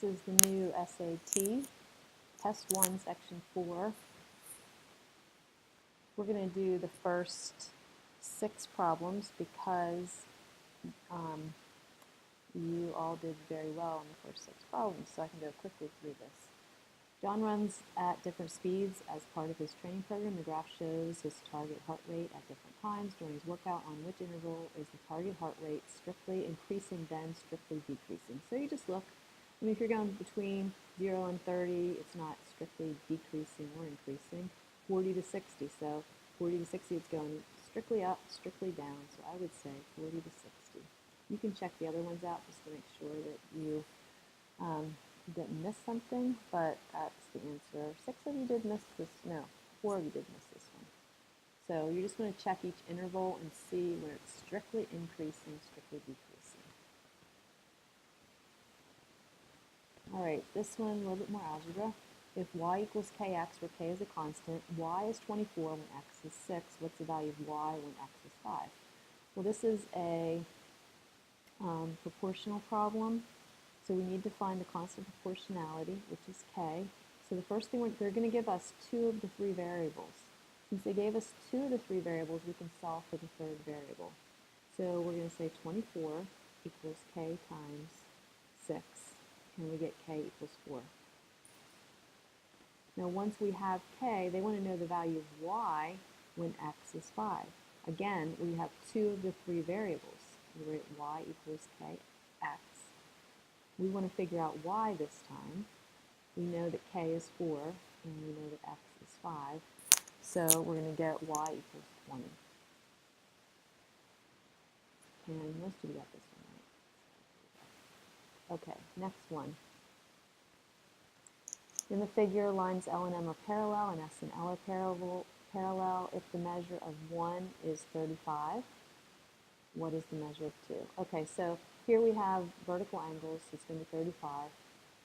This is the new SAT, Test 1, Section 4. We're going to do the first 6 problems because you all did very well in the first 6 problems, so I can go quickly through this. John runs at different speeds as part of his training program. The graph shows his target heart rate at different times during his workout. On which interval is the target heart rate strictly increasing, then strictly decreasing? So you just look. I mean, if you're going between 0 and 30, it's not strictly decreasing or increasing. 40 to 60, so 40 to 60, it's going strictly up, strictly down. So I would say 40 to 60. You can check the other ones out just to make sure that you didn't miss something, but that's the answer. 6 of you did miss this. No, 4 of you did miss this one. So you're just going to check each interval and see where it's strictly increasing, strictly decreasing. All right, this one, a little bit more algebra. If y equals kx, where k is a constant, y is 24 when x is 6. What's the value of y when x is 5? Well, this is a proportional problem. So we need to find the constant proportionality, which is k. So the first thing, they're going to give us 2 of the 3 variables. Since they gave us 2 of the 3 variables, we can solve for the third variable. So we're going to say 24 equals k times 6. And we get k equals 4. Now once we have k, they want to know the value of y when x is 5. Again, we have 2 of the 3 variables. We write y equals kx. We want to figure out y this time. We know that k is 4, and we know that x is 5. So we're going to get y equals 20. And most of you got this one right. Okay, next one. In the figure, lines L and M are parallel, and S and L are parallel. If the measure of 1 is 35, what is the measure of 2? Okay, so here we have vertical angles, so it's going to be 35.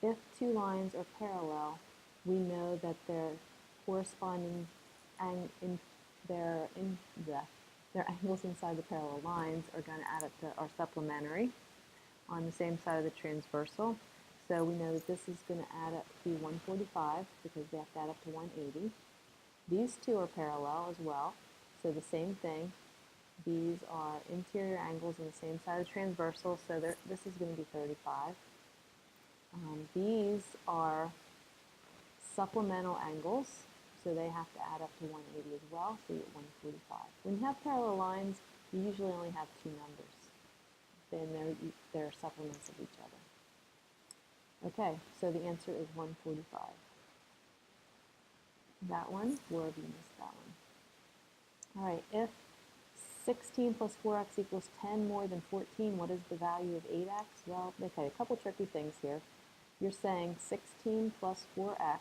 If 2 lines are parallel, we know that their corresponding their angles inside the parallel lines are going to add up to are supplementary on the same side of the transversal. So we know that this is going to add up to 145 because they have to add up to 180. These 2 are parallel as well, so the same thing. These are interior angles on the same side of the transversal, so this is going to be 35. These are supplemental angles, so they have to add up to 180 as well, so you get 145. When you have parallel lines, you usually only have 2 numbers. Then they're supplements of each other. Okay, so the answer is 145. That one, 4 of you missed that one. All right, if 16 plus 4x equals 10 more than 14, what is the value of 8x? Well, okay, a couple tricky things here. You're saying 16 plus 4x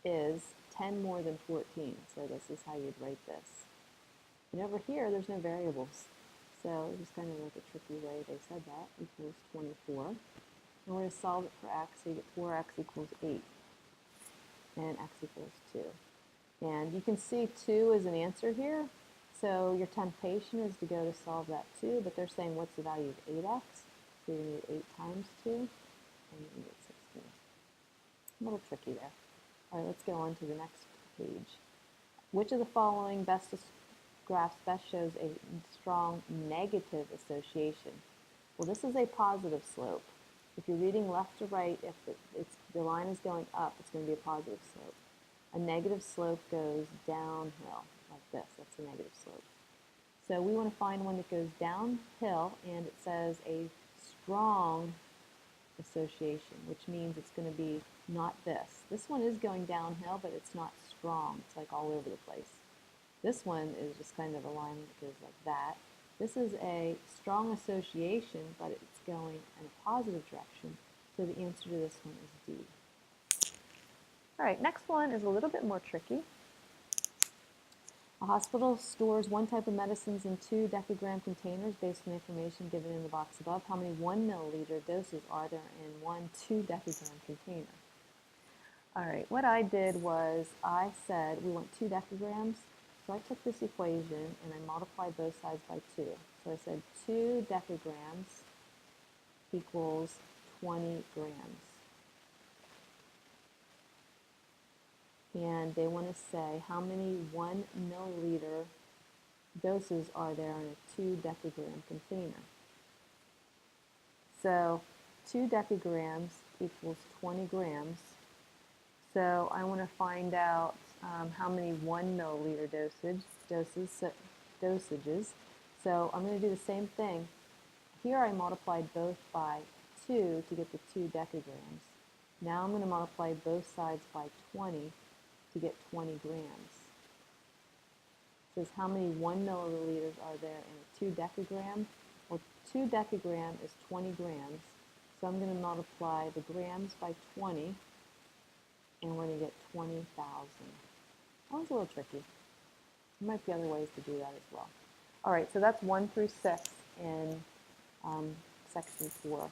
is 10 more than 14, so this is how you'd write this. And over here, there's no variables, so it's kind of like a tricky way they said that, equals 24. And we're going to solve it for x, so you get 4x equals 8, and x equals 2. And you can see 2 is an answer here, so your temptation is to go to solve that 2, but they're saying what's the value of 8x? So you need 8 times 2, and you get 16. A little tricky there. All right, let's go on to the next page. Which of the following graphs best shows a strong negative association? Well, this is a positive slope. If you're reading left to right, if the line is going up, it's going to be a positive slope. A negative slope goes downhill, like this. That's a negative slope. So we want to find one that goes downhill, and it says a strong association, which means it's going to be not this. This one is going downhill, but it's not strong. It's like all over the place. This one is just kind of a line that goes like that. This is a strong association, but it's going in a positive direction, so the answer to this one is D. All right, next one is a little bit more tricky. A hospital stores 1 type of medicines in 2 decagram containers based on the information given in the box above. How many 1 milliliter doses are there in 1 2 decagram container? All right, what I did was I said we want 2 decagrams. So I took this equation and I multiplied both sides by 2. So I said 2 decagrams equals 20 grams. And they want to say how many 1 milliliter doses are there in a 2 decagram container. So 2 decagrams equals 20 grams. So I want to find out how many 1 milliliter dosages. So I'm going to do the same thing. Here I multiplied both by 2 to get the 2 decagrams. Now I'm going to multiply both sides by 20 to get 20 grams. It says how many 1 milliliters are there in a 2 decagram? Well, 2 decagram is 20 grams. So I'm going to multiply the grams by 20, and we're going to get 20,000. That was a little tricky. There might be other ways to do that as well. All right, so that's 1 through 6 in section 4.